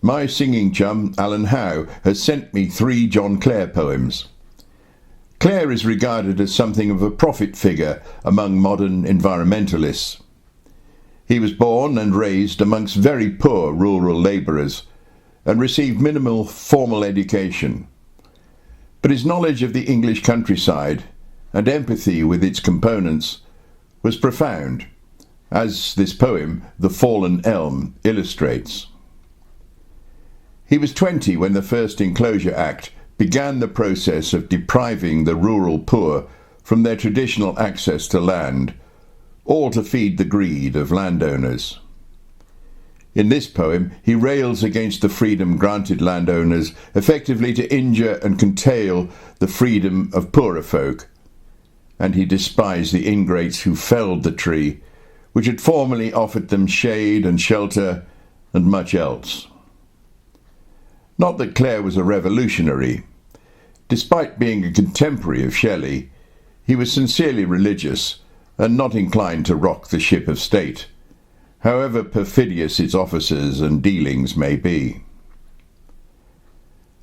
My singing chum, Alan Howe, has sent me 3 John Clare poems. Clare is regarded as something of a prophet figure among modern environmentalists. He was born and raised amongst very poor rural labourers and received minimal formal education. But his knowledge of the English countryside and empathy with its components was profound, as this poem, To A Fallen Elm, illustrates. He was 20 when the first Enclosure Act began the process of depriving the rural poor from their traditional access to land, all to feed the greed of landowners. In this poem, he rails against the freedom granted landowners effectively to injure and curtail the freedom of poorer folk, and he despised the ingrates who felled the tree, which had formerly offered them shade and shelter and much else. Not that Clare was a revolutionary. Despite being a contemporary of Shelley, he was sincerely religious and not inclined to rock the ship of state, however perfidious its officers and dealings may be.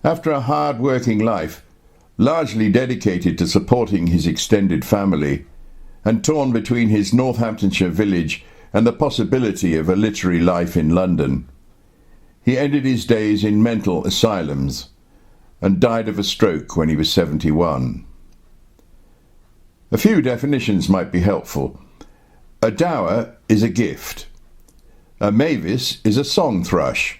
After a hard-working life, largely dedicated to supporting his extended family, and torn between his Northamptonshire village and the possibility of a literary life in London, he ended his days in mental asylums and died of a stroke when he was 71. A few definitions might be helpful. A dower is a gift. A mavis is a song thrush,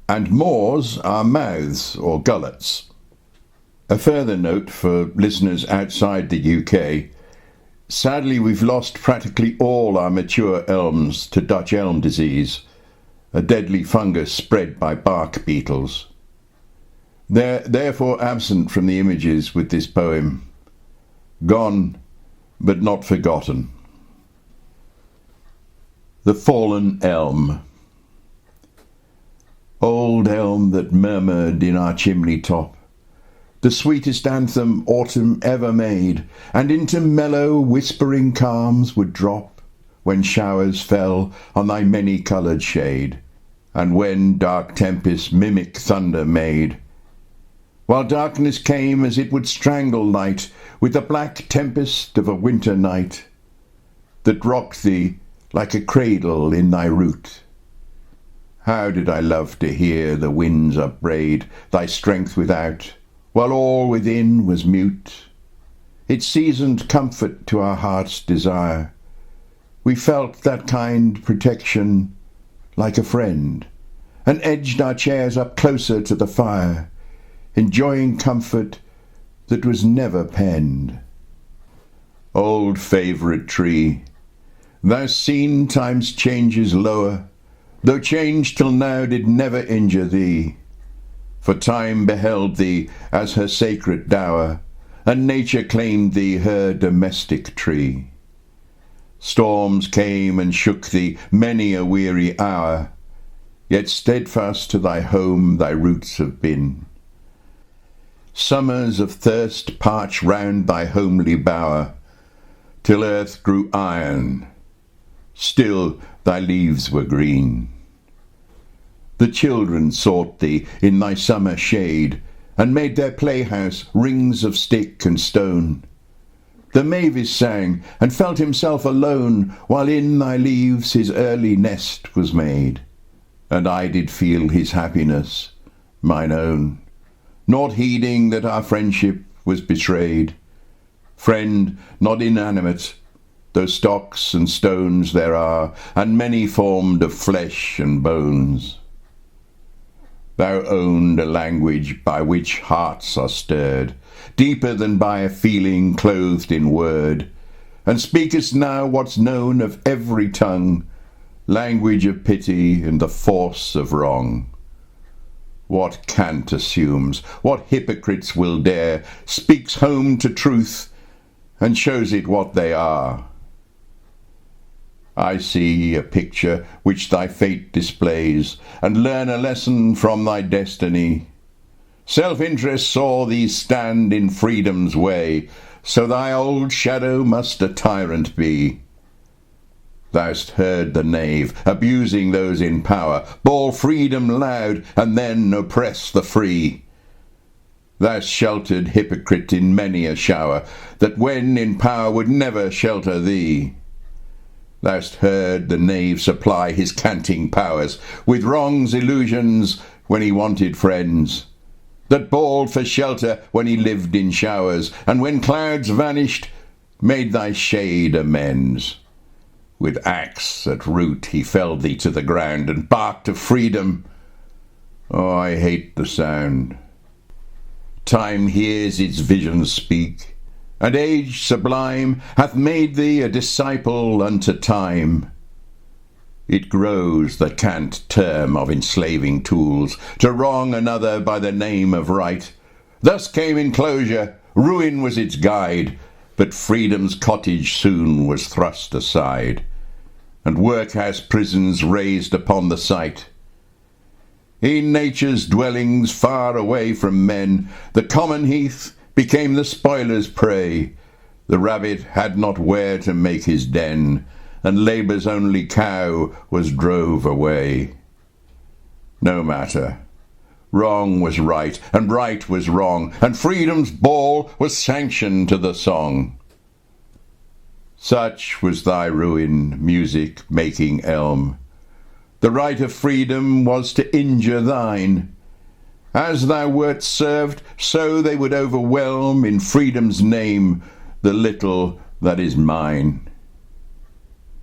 and maws are mouths or gullets. A further note for listeners outside the UK, sadly we've lost practically all our mature elms to Dutch elm disease, a deadly fungus spread by bark beetles. They're therefore absent from the images with this poem. Gone, but not forgotten. The Fallen Elm. Old elm that murmured in our chimney top, the sweetest anthem autumn ever made, and into mellow whispering calms would drop, when showers fell on thy many-coloured shade, and when dark tempests mimic thunder made, while darkness came as it would strangle light with the black tempest of a winter night, that rocked thee like a cradle in thy root. How did I love to hear the winds upbraid thy strength without, while all within was mute. It seasoned comfort to our heart's desire. We felt that kind protection like a friend, and edged our chairs up closer to the fire, enjoying comfort that was never penned. Old favourite tree, thou seen time's changes lower, though change till now did never injure thee, for time beheld thee as her sacred dower, and nature claimed thee her domestic tree. Storms came and shook thee many a weary hour, yet steadfast to thy home thy roots have been. Summers of thirst parch round thy homely bower, till earth grew iron, still thy leaves were green. The children sought thee in thy summer shade, and made their playhouse rings of stick and stone. The mavis sang, and felt himself alone, while in thy leaves his early nest was made. And I did feel his happiness, mine own, naught heeding that our friendship was betrayed. Friend not inanimate, though stocks and stones there are, and many formed of flesh and bones. Thou owned a language by which hearts are stirred, deeper than by a feeling clothed in word, and speakest now what's known of every tongue, language of pity and the force of wrong. What cant assumes, what hypocrites will dare, speaks home to truth, and shows it what they are. I see a picture which thy fate displays, and learn a lesson from thy destiny. Self-interest saw thee stand in freedom's way, so thy old shadow must a tyrant be. Thou'st heard the knave, abusing those in power, bawl freedom loud, and then oppress the free. Thou'st sheltered hypocrite in many a shower, that when in power would never shelter thee. Thou'st heard the knave supply his canting powers with wrongs illusions when he wanted friends, that bawled for shelter when he lived in showers, and when clouds vanished, made thy shade amends. With axe at root he felled thee to the ground, and barked of freedom. Oh, I hate the sound. Time hears its visions speak, and age sublime hath made thee a disciple unto time. It grows the cant term of enslaving tools, to wrong another by the name of right. Thus came enclosure, ruin was its guide, but freedom's cottage soon was thrust aside, and workhouse prisons raised upon the site. In nature's dwellings far away from men, the common heath became the spoiler's prey. The rabbit had not where to make his den, and labour's only cow was drove away. No matter. Wrong was right, and right was wrong, and freedom's ball was sanctioned to the song. Such was thy ruin, music-making elm. The right of freedom was to injure thine. As thou wert served, so they would overwhelm in freedom's name the little that is mine.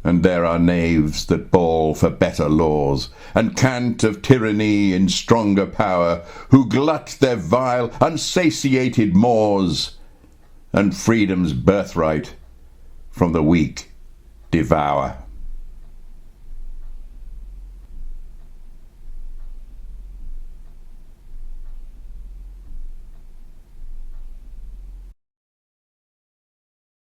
And there are knaves that bawl for better laws, and cant of tyranny in stronger power, who glut their vile, unsatiated maws, and freedom's birthright from the weak devour.